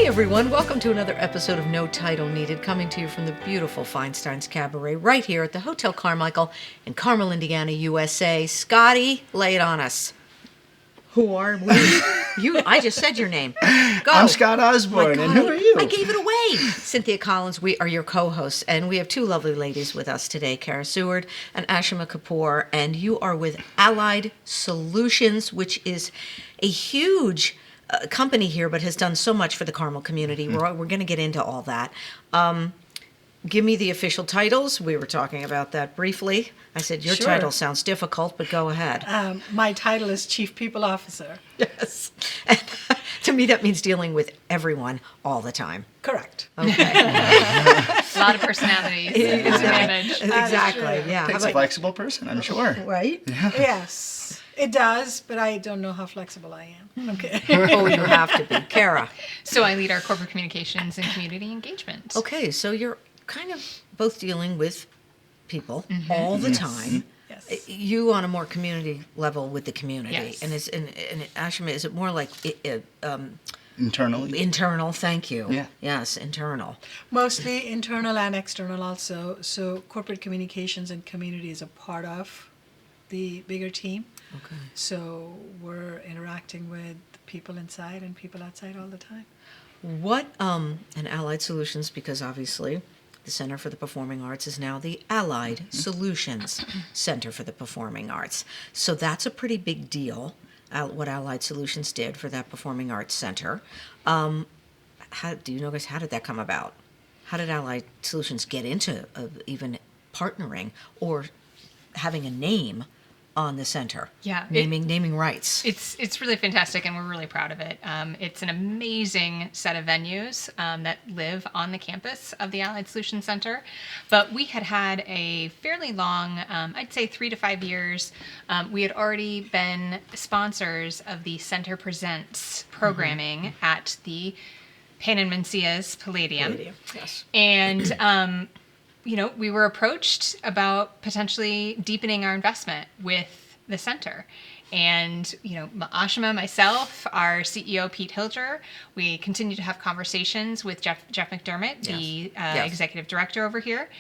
Hey everyone, welcome to another episode of No Title Needed, coming to you from the beautiful Feinstein's Cabaret right here at the Hotel Carmichael in Carmel, Indiana, USA. Scotty, lay it on us. Who are we? I just said your name. Go. I'm Scott Osborne, and who are you? I gave it away. Cynthia Collins, we are your co-hosts, and we have two lovely ladies with us today, Kara Seward and Ashima Kapur, and you are with Allied Solutions, which is a huge company here, but has done so much for the Carmel community. We're going to get into all that. Give me the official titles. We were talking about that briefly. I said, your title sounds difficult, but go ahead. My title is Chief People Officer. Yes. And to me, that means dealing with everyone all the time. Correct. Okay. A lot of personalities to manage. Exactly, yeah. Takes a flexible person, I'm sure. Right? Yeah. Yes, it does, but I don't know how flexible I am. Okay. Oh, you have to be. Kara. So I lead our corporate communications and community engagement. Okay, so you're kind of both dealing with people all the time. Yes. You on a more community level with the community. Yes. And Ashima, is it more like Internally? internal? Thank you. Yeah. Yes, internal. Mostly internal and external also. So corporate communications and community is a part of the bigger team. Okay. So we're interacting with people inside and people outside all the time. What, and Allied Solutions, because obviously the Center for the Performing Arts is now the Allied Solutions Center for the Performing Arts. So that's a pretty big deal, what Allied Solutions did for that Performing Arts Center. Do you know, guys, how did that come about? How did Allied Solutions get into even partnering or having a name on the center? Yeah, naming rights. It's really fantastic, and we're really proud of it. It's an amazing set of venues that live on the campus of the Allied Solutions Center. But we had a fairly long, I'd say 3 to 5 years. We had already been sponsors of the Center Presents programming at the Pan and Mencia's Palladium. Yes. And we were approached about potentially deepening our investment with the center. And, Ashima, myself, our CEO, Pete Hilger, we continue to have conversations with Jeff McDermott, the executive director over here.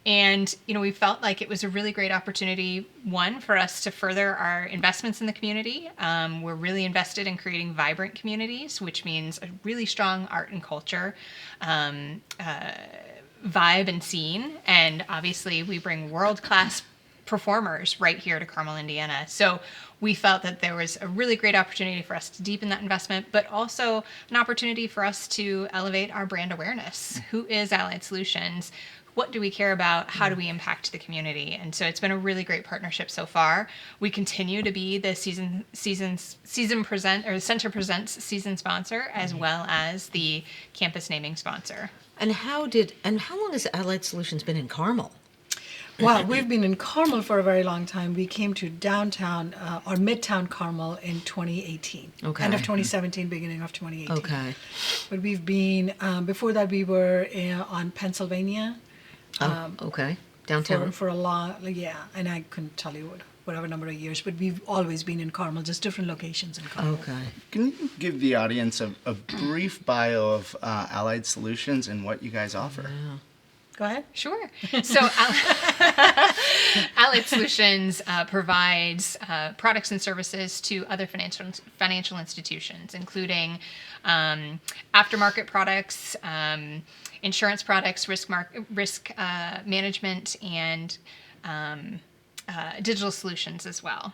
And, we felt like it was a really great opportunity, one, for us to further our investments in the community. We're really invested in creating vibrant communities, which means a really strong art and culture vibe and scene, and obviously we bring world-class performers right here to Carmel, Indiana. So we felt that there was a really great opportunity for us to deepen that investment, but also an opportunity for us to elevate our brand awareness. Who is Allied Solutions? What do we care about? How do we impact the community? And so it's been a really great partnership so far. We continue to be the Center Presents season sponsor, as well as the campus naming sponsor. And how long has Allied Solutions been in Carmel? Well, we've been in Carmel for a very long time. We came to downtown or midtown Carmel in 2018. Okay. End of 2017, beginning of 2018. Okay. But we've been, before that we were on Pennsylvania. Okay. Downtown. For a long, and I couldn't tell you whatever number of years, but we've always been in Carmel, just different locations in Carmel. Okay. Can you give the audience a brief bio of Allied Solutions and what you guys offer? Yeah. Go ahead. Sure. So Allied Solutions provides products and services to other financial institutions, including aftermarket products, insurance products, risk management, and digital solutions as well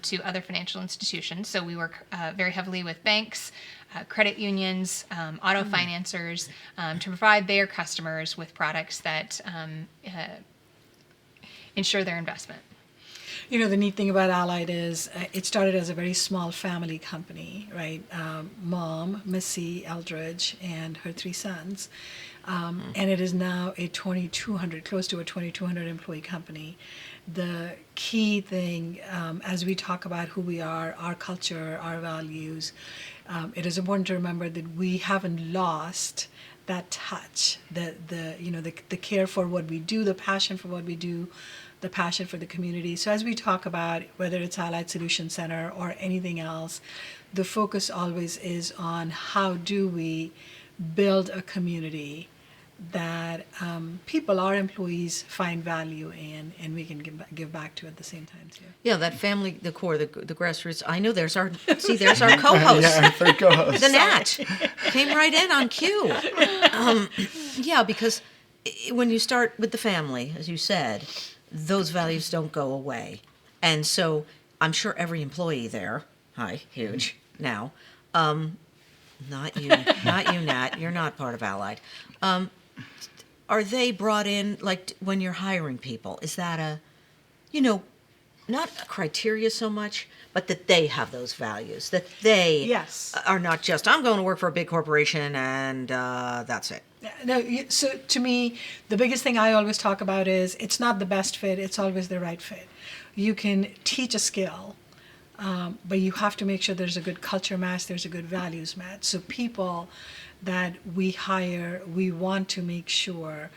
to other financial institutions. So we work very heavily with banks, credit unions, auto financers to provide their customers with products that ensure their investment. The neat thing about Allied is it started as a very small family company, right? Mom, Missy Eldridge, and her 3 sons. And it is now close to a 2,200 employee company. The key thing, as we talk about who we are, our culture, our values, it is important to remember that we haven't lost that touch, the care for what we do, the passion for what we do, the passion for the community. So as we talk about whether it's Allied Solutions Center or anything else, the focus always is on how do we build a community that people, our employees, find value in, and we can give back to at the same time too. Yeah, that family, the core, the grassroots. I know there's our co-host. Yeah, our third co-host. The Nat came right in on cue. Yeah, because when you start with the family, as you said, those values don't go away. And so I'm sure every employee there, hi, huge, now, not you, Nat, you're not part of Allied. Are they brought in, like when you're hiring people, is that a, not a criteria so much, but that they have those values, that they Yes. are not just, I'm going to work for a big corporation and that's it. No, so to me, the biggest thing I always talk about is it's not the best fit, it's always the right fit. You can teach a skill, but you have to make sure there's a good culture match, there's a good values match. So people that we hire, we want to make sure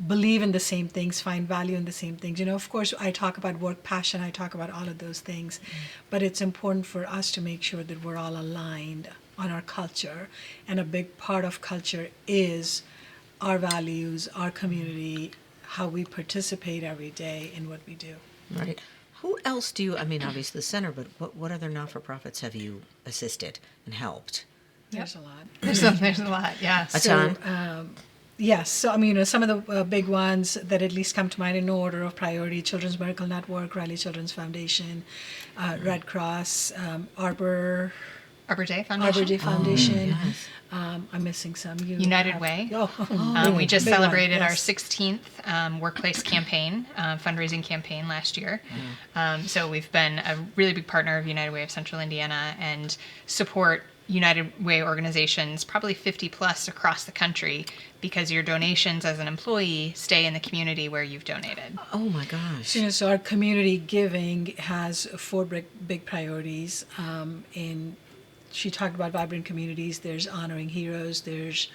believe in the same things, find value in the same things. Of course, I talk about work passion, I talk about all of those things, but it's important for us to make sure that we're all aligned on our culture. And a big part of culture is our values, our community, how we participate every day in what we do. Right. Who else do you, obviously the center, but what other not-for-profits have you assisted and helped? There's a lot. There's a lot, yeah. A ton? Yes. So, some of the big ones that at least come to mind in order of priority: Children's Miracle Network, Riley Children's Foundation, Red Cross, Arbor Day Foundation. Arbor Day Foundation. Yes. I'm missing some. United Way. We just big one, celebrated our yes. 16th workplace campaign, fundraising campaign last year. So we've been a really big partner of United Way of Central Indiana and support United Way organizations, probably 50 plus across the country, because your donations as an employee stay in the community where you've donated. Oh my gosh. So our community giving has four big priorities. She talked about vibrant communities. There's honoring heroes. There's,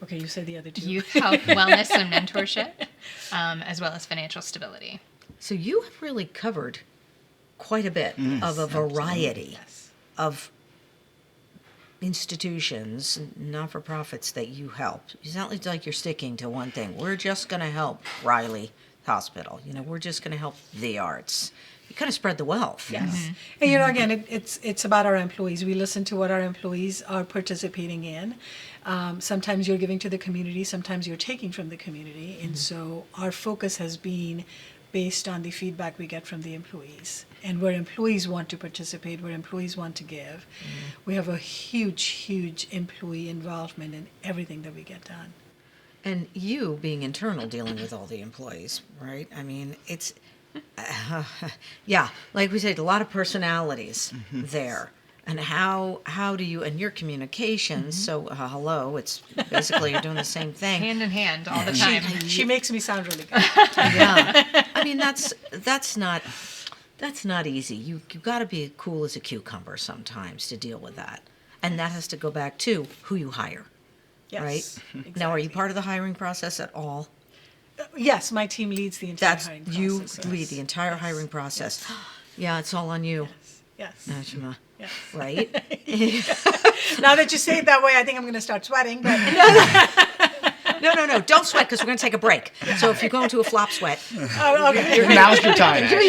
okay, you said the other two. Youth, health, wellness, and mentorship, as well as financial stability. So you have really covered quite a bit of a variety of institutions, not-for-profits that you help. It's not like you're sticking to one thing. We're just going to help Riley Hospital. We're just going to help the arts. You kind of spread the wealth. Yes. And again, it's about our employees. We listen to what our employees are participating in. Sometimes you're giving to the community, sometimes you're taking from the community. And so our focus has been based on the feedback we get from the employees. And where employees want to participate, where employees want to give, we have a huge employee involvement in everything that we get done. And you being internal, dealing with all the employees, right? It's, yeah, like we said, a lot of personalities there. And how do you, and your communications, so hello, it's basically you're doing the same thing. Hand in hand all the time. She makes me sound really good. Yeah. That's not easy. You got to be cool as a cucumber sometimes to deal with that. And that has to go back to who you hire. Yes, right? exactly. Now, are you part of the hiring process at all? Yes, my team leads the entire hiring process. You yes. lead the entire hiring process. Yeah, it's all on you. Yes. Ashima, Yes. right? Now that you say it that way, I think I'm going to start sweating. But No, don't sweat because we're going to take a break. So if you go into a flop sweat, okay. Now's your time, actually.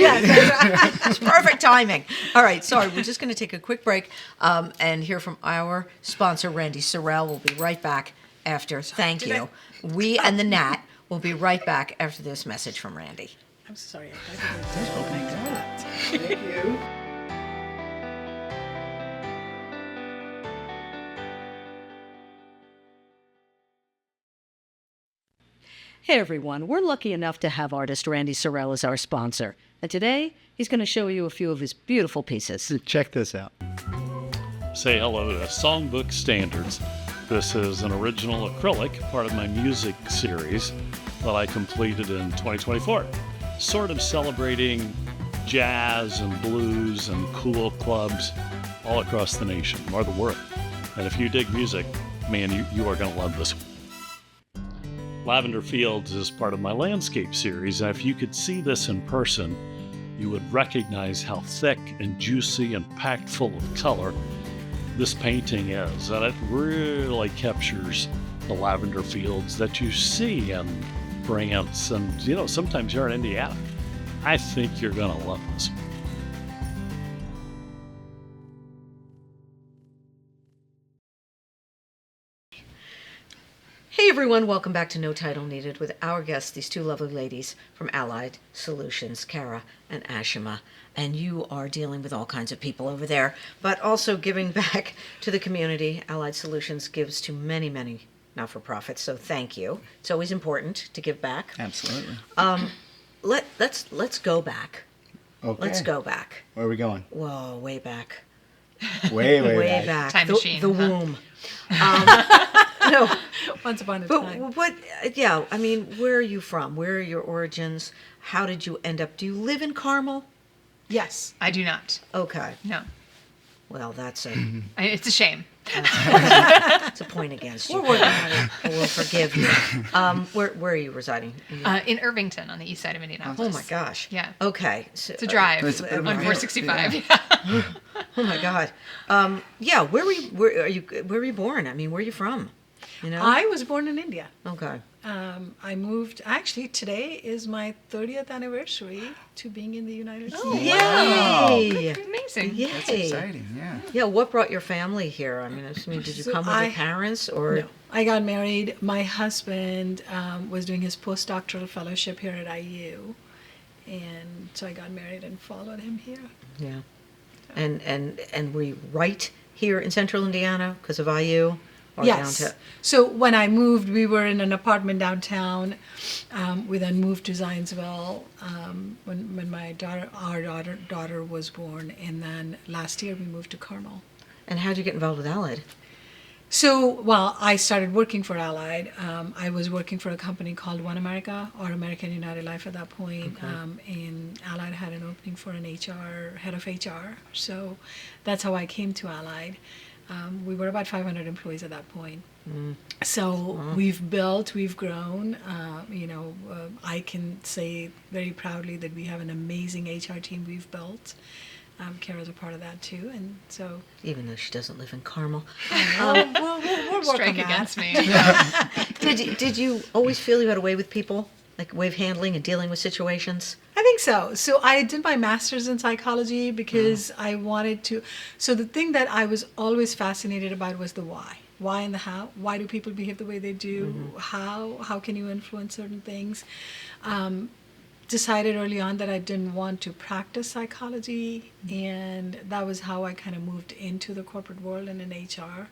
it's perfect timing. All right, sorry, we're just going to take a quick break and hear from our sponsor, Randy Sorrell. We'll be right back after. Thank you. We and the Nat will be right back after this message from Randy. I'm sorry. Thank you. Hey everyone, we're lucky enough to have artist Randy Sorrell as our sponsor. And today, he's going to show you a few of his beautiful pieces. Check this out. Say hello to Songbook Standards. This is an original acrylic, part of my music series that I completed in 2024. Sort of celebrating jazz and blues and cool clubs all across the nation, or the world. And if you dig music, man, you are going to love this one. Lavender Fields is part of my landscape series, and if you could see this in person, you would recognize how thick and juicy and packed full of color this painting is, and it really captures the lavender fields that you see in France, and sometimes you're in Indiana. I think you're gonna love this. Hey everyone, welcome back to No Title Needed with our guests, these two lovely ladies from Allied Solutions, Kara and Ashima. And you are dealing with all kinds of people over there, but also giving back to the community. Allied Solutions gives to many, many not-for-profits, so thank you. It's always important to give back. Absolutely. Let's go back. Okay. Let's go back. Where are we going? Whoa, way back. Way Way back. back. Time the, machine, The huh? womb. No, Once upon a but time. I mean, where are you from? Where are your origins? How did you end up? Do you live in Carmel? Yes. I do not. Okay. No. Well, that's It's a shame. it's a point against you. We're working on it. We'll forgive you. Where are you residing? In Irvington on the east side of Indianapolis. Oh my gosh. Yeah. Okay. So, It's a drive It's a bit of a on drive. 465. Yeah. oh my God. Yeah. Where were you? Where were you born? I mean, where are you from? You know. I was born in India. Okay. I moved, actually, today is my 30th anniversary to being in the United States. Yay! Amazing. Yay! That's exciting, yeah. Yeah. What brought your family here? I mean, did you So come with your parents or? No, I got married. My husband was doing his postdoctoral fellowship here at IU. And so I got married and followed him here. Yeah. And were you right here in Central Indiana because of IU? Or Yes. downtown? So when I moved, we were in an apartment downtown. We then moved to Zionsville when our daughter was born, and then last year we moved to Carmel. And how did you get involved with Allied? So, well, I started working for Allied. I was working for a company called One America or American United Life at that point. And Allied had an opening for an head of HR. So that's how I came to Allied. We were about 500 employees at that point. So we've built, we've grown. I can say very proudly that we have an amazing HR team we've built. Kara's a part of that too, and so Even though she doesn't live in Carmel. we're working Strike on that. against me. Did you always feel you had a way with people? Like a way of handling and dealing with situations? I think so. So I did my master's in psychology because I wanted to. So the thing that I was always fascinated about was the why. Why and the how. Why do people behave the way they do? How can you influence certain things? Decided early on that I didn't want to practice psychology, and that was how I kind of moved into the corporate world and in HR.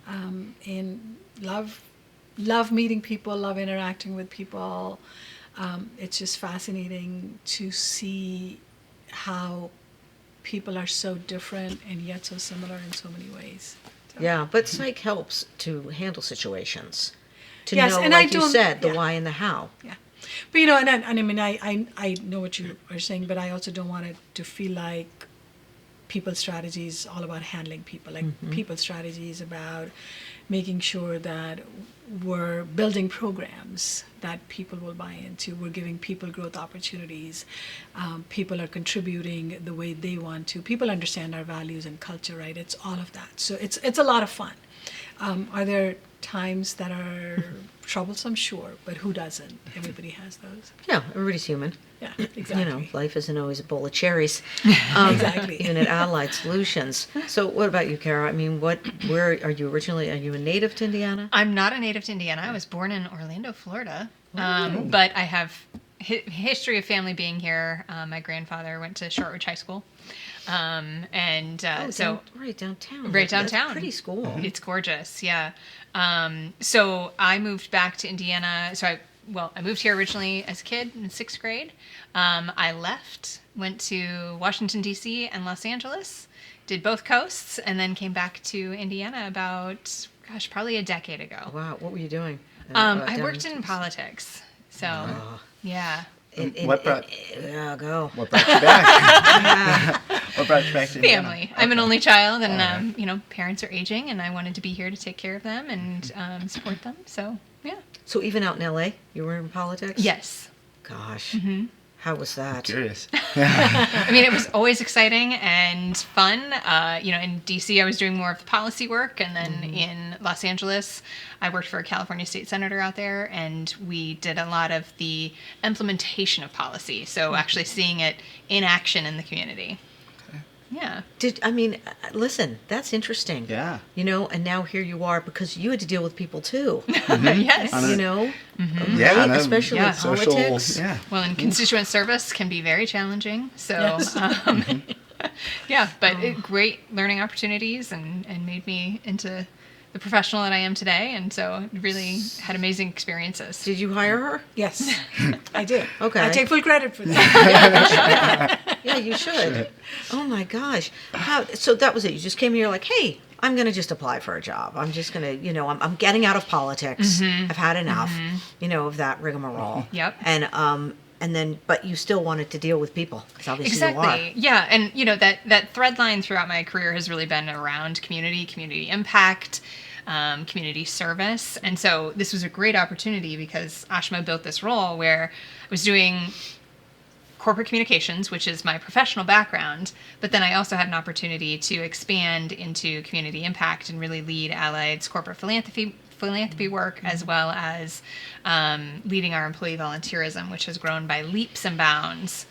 And love meeting people, love interacting with people. It's just fascinating to see how people are so different and yet so similar in so many ways. So, Yeah, but psych helps to handle situations. To Yes, know, and I like you don't- said, the yeah. why and the how. yeah. But and I mean, I know what you are saying, but I also don't want it to feel like people's strategy is all about handling people. Like people's strategy is about making sure that we're building programs that people will buy into. We're giving people growth opportunities. People are contributing the way they want to. People understand our values and culture, right? It's all of that. So it's a lot of fun. Are there times that are troublesome? Sure, but who doesn't? Everybody has those. Yeah, everybody's human. Yeah, exactly. You know, life isn't always a bowl of cherries. Exactly. Even at Allied Solutions. So what about you, Kara? I mean, where are you originally? Are you a native to Indiana? I'm not a native to Indiana. I was born in Orlando, Florida. But I have history of family being here. My grandfather went to Shortridge High School. Right downtown. Right That's downtown. a pretty school. It's gorgeous, yeah. So I moved back to Indiana. I moved here originally as a kid in 6th grade. I left, went to Washington, D.C. and Los Angeles, did both coasts, and then came back to Indiana about, probably a decade ago. Wow, what were you doing? I worked in politics. So, yeah. What brought Go. what brought you back? What brought you back to Indiana? Family. I'm an only child, and parents are aging, and I wanted to be here to take care of them and support them. So, yeah. So even out in L.A., you were in politics? Yes. Gosh. How was that? Curious. I mean, it was always exciting and fun. In DC, I was doing more of the policy work, and then in Los Angeles, I worked for a California state senator out there, and we did a lot of the implementation of policy. So actually seeing it in action in the community. Yeah. Listen, that's interesting. Yeah. And now here you are because you had to deal with people too. Yes. Yeah, right? and Especially Yeah. with politics. Yeah. Well, and constituent service can be very challenging. So, Yes. but great learning opportunities and made me into the professional that I am today. And so really had amazing experiences. Did you hire her? Yes, I do. Okay. I take full credit for that. Yeah, you should. Oh my gosh. So that was it. You just came here like, hey, I'm going to just apply for a job. I'm just going to, I'm getting out of politics. I've had enough, of that rigmarole. Yep. And then, but you still wanted to deal with people because obviously Exactly. you are. Yeah. And, that thread line throughout my career has really been around community impact, community service. And so this was a great opportunity because Ashima built this role where I was doing corporate communications, which is my professional background, but then I also had an opportunity to expand into community impact and really lead Allied's corporate philanthropy work, as well as leading our employee volunteerism, which has grown by leaps and bounds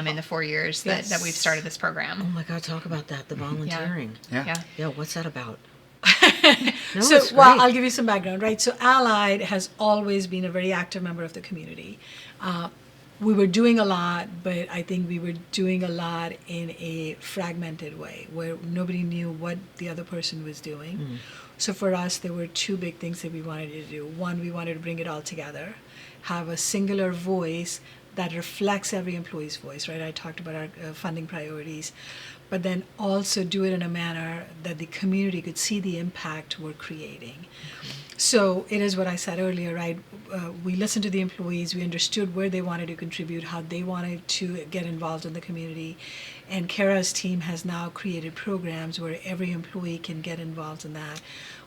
in the 4 years that we've started this Oh program. my God, talk about that, the volunteering. Yeah. Yeah, what's that about? No, So, it's well, great. I'll give you some background, right? So, Allied has always been a very active member of the community. We were doing a lot, but I think we were doing a lot in a fragmented way where nobody knew what the other person was doing. So for us, there were two big things that we wanted to do. One, we wanted to bring it all together, have a singular voice that reflects every employee's voice, right? I talked about our funding priorities, but then also do it in a manner that the community could see the impact we're creating. So it is what I said earlier, right? We listened to the employees, we understood where they wanted to contribute, how they wanted to get involved in the community, and Kara's team has now created programs where every employee can get involved in that.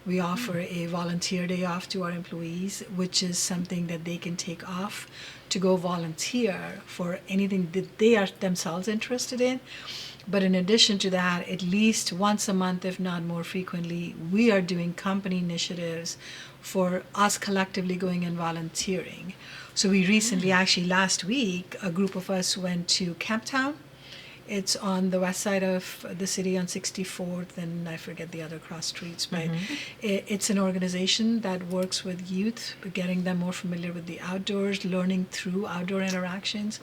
We offer a volunteer day off to our employees, which is something that they can take off to go volunteer for anything that they are themselves interested in. But in addition to that, at least once a month, if not more frequently, we are doing company initiatives for us collectively going and volunteering. So we recently, actually last week, a group of us went to Camptown. It's on the west side of the city on 64th, and I forget the other cross streets, but it's an organization that works with youth, getting them more familiar with the outdoors, learning through outdoor interactions.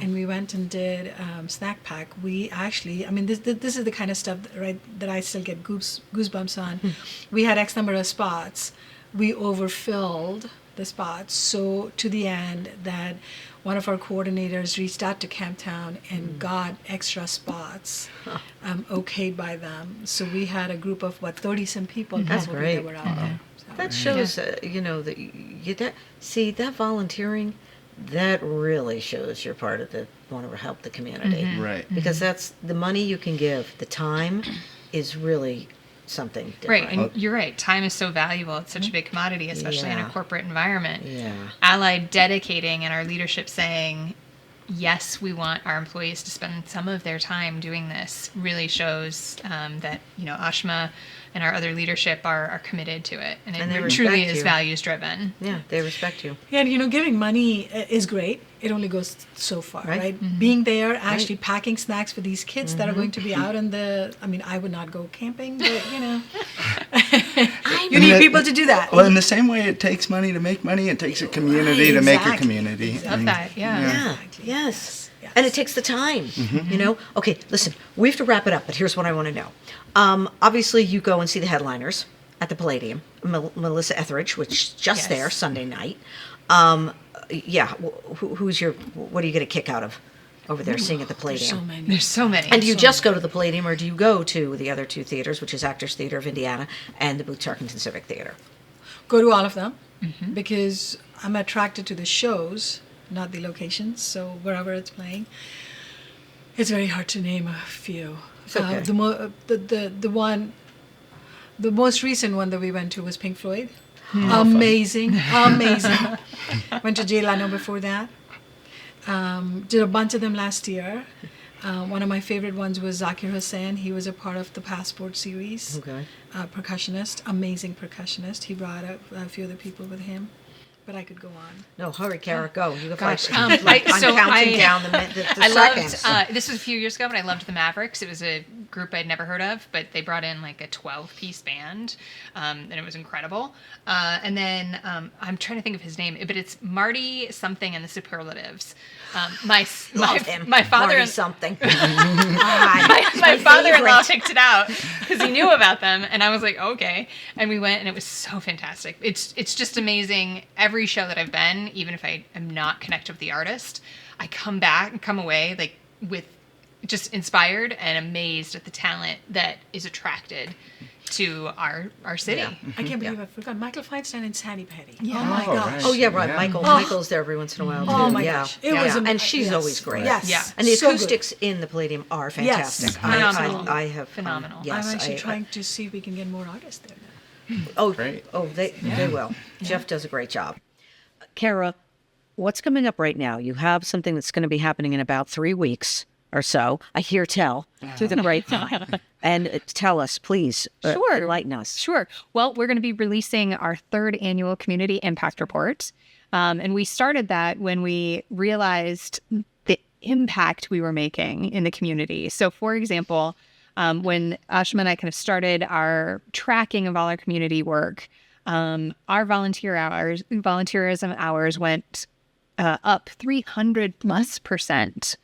And we went and did snack pack. We actually, this is the kind of stuff, right, that I still get goosebumps on. We had X number of spots. We overfilled the spots, so to the end that one of our coordinators reached out to Camptown and got extra spots okayed by them. So we had a group of 30-some people That's probably great. that were out there. So. That shows, that that volunteering, that really shows you're part of the want to help the community. Right. Because that's the money you can give. The time is really something different. Right, and you're right. Time is so valuable. It's such a big commodity, especially in Yeah. a corporate environment. Yeah. Allied dedicating and our leadership saying, yes, we want our employees to spend some of their time doing this really shows that, Ashima and our other leadership are committed to it. And And they it truly respect is you. values driven. Yeah, they respect you. Yeah, and giving money is great. It only goes so far, Right. right? Being there, actually packing snacks for these kids that are going to be out in I would not go camping, but you need people to do that. Well, in the same way it takes money to make money, it takes a community to make a exactly. community. Love that, yeah. Yeah, yes. And it takes the time, Okay, listen, we have to wrap it up, but here's what I want to know. Obviously, you go and see the headliners at the Palladium. Melissa Etheridge, which is just Yes. there Sunday night. Who's what do you get a kick out of over there seeing at the There's Palladium? so many. There's so many. And do you just go to the Palladium, or do you go to the other two theaters, which is Actors Theater of Indiana and the Booth Tarkington Civic Theater? Go to all of them because I'm attracted to the shows, not the locations. So wherever it's playing, it's very hard to name a few. It's okay. The most recent one that we went to was Pink Floyd. Amazing. Went to Jay Leno before that. Did a bunch of them last year. One of my favorite ones was Zakir Hussain. He was a part of the Passport series. Okay. Percussionist, amazing percussionist. He brought a few other people with him. But I could go on. No, hurry, Kara, go. You have Gosh, like, I'm counting down the I seconds. loved, this was a few years ago, but I loved the Mavericks. It was a group I'd never heard of, but they brought in like a 12-piece band, and it was incredible. And then I'm trying to think of his name, but it's Marty something and the Superlatives. Love him. My father Marty and something. my father-in-law picked it out because he knew about them, and I was like, okay. And we went, and it was so fantastic. It's just amazing. Every show that I've been, even if I am not connected with the artist, I come away like with just inspired and amazed at the talent that is attracted to our city. Yeah. I can't believe I forgot Michael Feinstein and Sandy Petty. Yeah. Oh my Oh, gosh. right. Oh yeah, right. Yeah. Michael's there every once in a while too. Oh my yeah. gosh. It yeah. was and she's yes. always great. Yes. Yeah. And the So good. acoustics in the Palladium are Yes. fantastic. Phenomenal. I have Phenomenal. yes, I'm actually I- trying to see if we can get more artists there now. Oh, Great. Oh, they will. Jeff does a great job. Kara, what's coming up right now? You have something that's going to be happening in about 3 weeks or so. I hear tell through the grapevine. And tell us, please. Sure. Enlighten us. Sure. Well, we're going to be releasing our 3rd annual Community Impact Report. And we started that when we realized the impact we were making in the community. So, for example, when Ashima and I kind of started our tracking of all our community work, our volunteerism hours went up 300+%.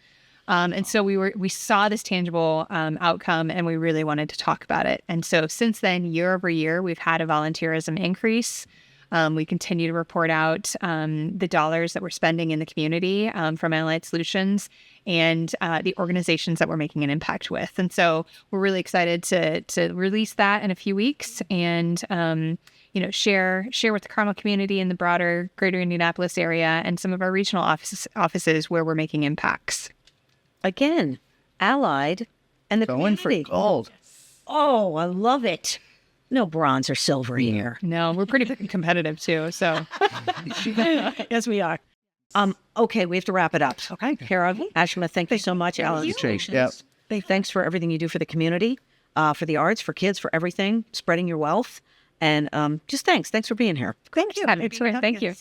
And so we saw this tangible outcome, and we really wanted to talk about it. And so since then, year over year, we've had a volunteerism increase. We continue to report out the dollars that we're spending in the community from Allied Solutions and the organizations that we're making an impact with. And so we're really excited to release that in a few weeks and share with the Carmel community and the broader greater Indianapolis area and some of our regional offices where we're making impacts. Again, Allied and the Going for community. gold. Oh, I love it. No bronze or silver here. No, we're pretty competitive too. So Yes, we are. Okay, we have to wrap it up. Okay. Kara, Ashima, thank you so much. Allied Solutions. Yep. Thanks for everything you do for the community, for the arts, for kids, for everything, spreading your wealth. And just thanks. Thanks for being here. thank you. Thank you.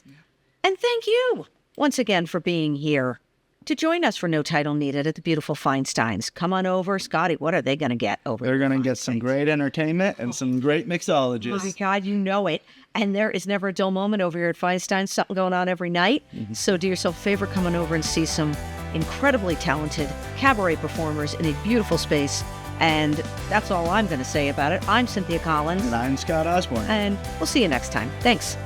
And thank you once again for being here to join us for No Title Needed at the beautiful Feinsteins. Come on over. Scotty, what are they going to get over They're going to get some great entertainment and some great mixologists. My God, you know it. And there is never a dull moment over here at Feinstein. Something going on every night. So do yourself a favor, come on over and see some incredibly talented cabaret performers in a beautiful space. And that's all I'm going to say about it. I'm Cynthia Collins. And I'm Scott Osborne. And we'll see you next time. Thanks.